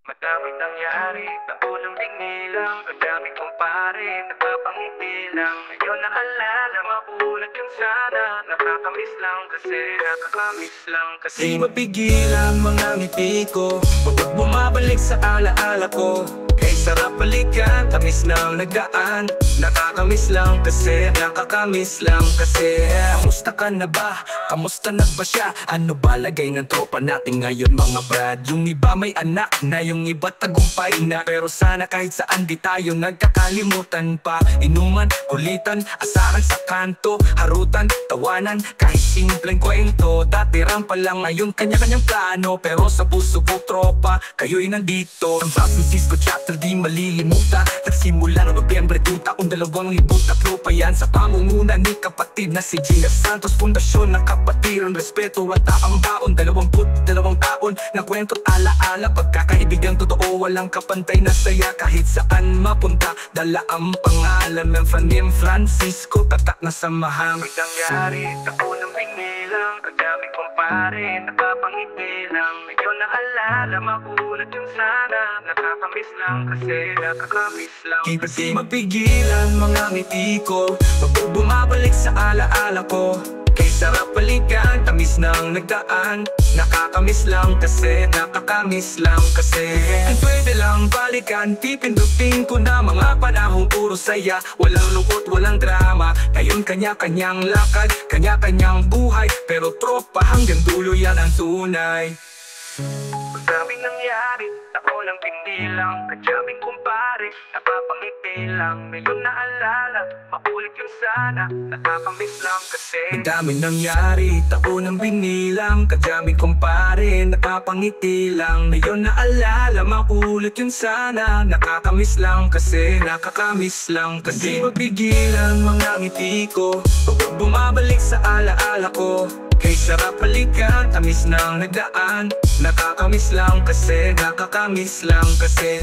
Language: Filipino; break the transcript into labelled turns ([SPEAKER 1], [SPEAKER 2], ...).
[SPEAKER 1] Madaming nangyari, taunang binilang. Madami kong pare, nagpapangiti lang. Ngayon naalala, mabulat yung sana. Nakakamiss lang kasi, nakakamiss lang kasi. Di mapigilan mga ngiti ko pagkat bumabalik sa alaala ko. Kay sarap balikan, tamis ng nagdaan. Nakakamiss lang kasi, nakakamiss lang kasi. Kamusta ka na ba? Kamusta na ba siya? Ano ba lagay ng tropa natin ngayon mga brad? Yung iba may anak na, yung iba tagumpay na. Pero sana kahit saan di tayo nagkakalimutan pa. Inuman, kulitan, asaran sa kanto, harutan, tawanan, kahit simpleng kwento. Dati rampa lang, ngayon kanya-kanyang plano. Pero sa puso ko tropa, kayo'y nandito. Ang San Francisco chapter di malilimutan. Nagsimula ng Nobyembre 2 taong 2003 pa yan. Sa pamumunan ni kapatid na si Gina Santos. Pundasyon ng kapatiran, respeto at taang baon. 22 taon na kwento't alaala. Pagkakaibigang totoo, walang kapantay na saya. Kahit saan mapunta, dala ang pangalan ng Fanim Francisco. Tatak na samahan. May nangyari, taon ng binilang. Kadami kong pare, nakapangiti lang. Medyo naalala, magulat yung sana. Nakakamiss lang kasi, nakakamiss lang. Hindi mapigilan mga ngiti ko pag bumabalik sa alaala ko. Kay sarap balikan, tamis ng nagdaan. Nakakamiss lang kasi, nakakamiss lang kasi. Kung pwede lang balikan, pipindutin ko na mga panahong puro saya. Walang lungkot, walang drama. Ngayon kanya-kanyang lakad, kanya-kanyang buhay. Pero tropa hanggang dulo yan ang tunay. Maraming nangyari, ako lang pinilang. Kadyaming kumpare, napapangiti lang. Ngayon naalala, makulit yung sana. Nakakamiss lang kasi. Madaming nangyari, taon ng binilang. Kadyaming kumpare, napapangiti lang. Ngayon naalala, makulit yung sana. Nakakamiss lang kasi, nakakamiss lang kasi. Di mapigilan mga ngiti ko pag bumabalik sa alaala ko. Kay sarap balikan, tamis ng nagdaan. Nakakamiss lang kasi, nakakamiss lang kasi.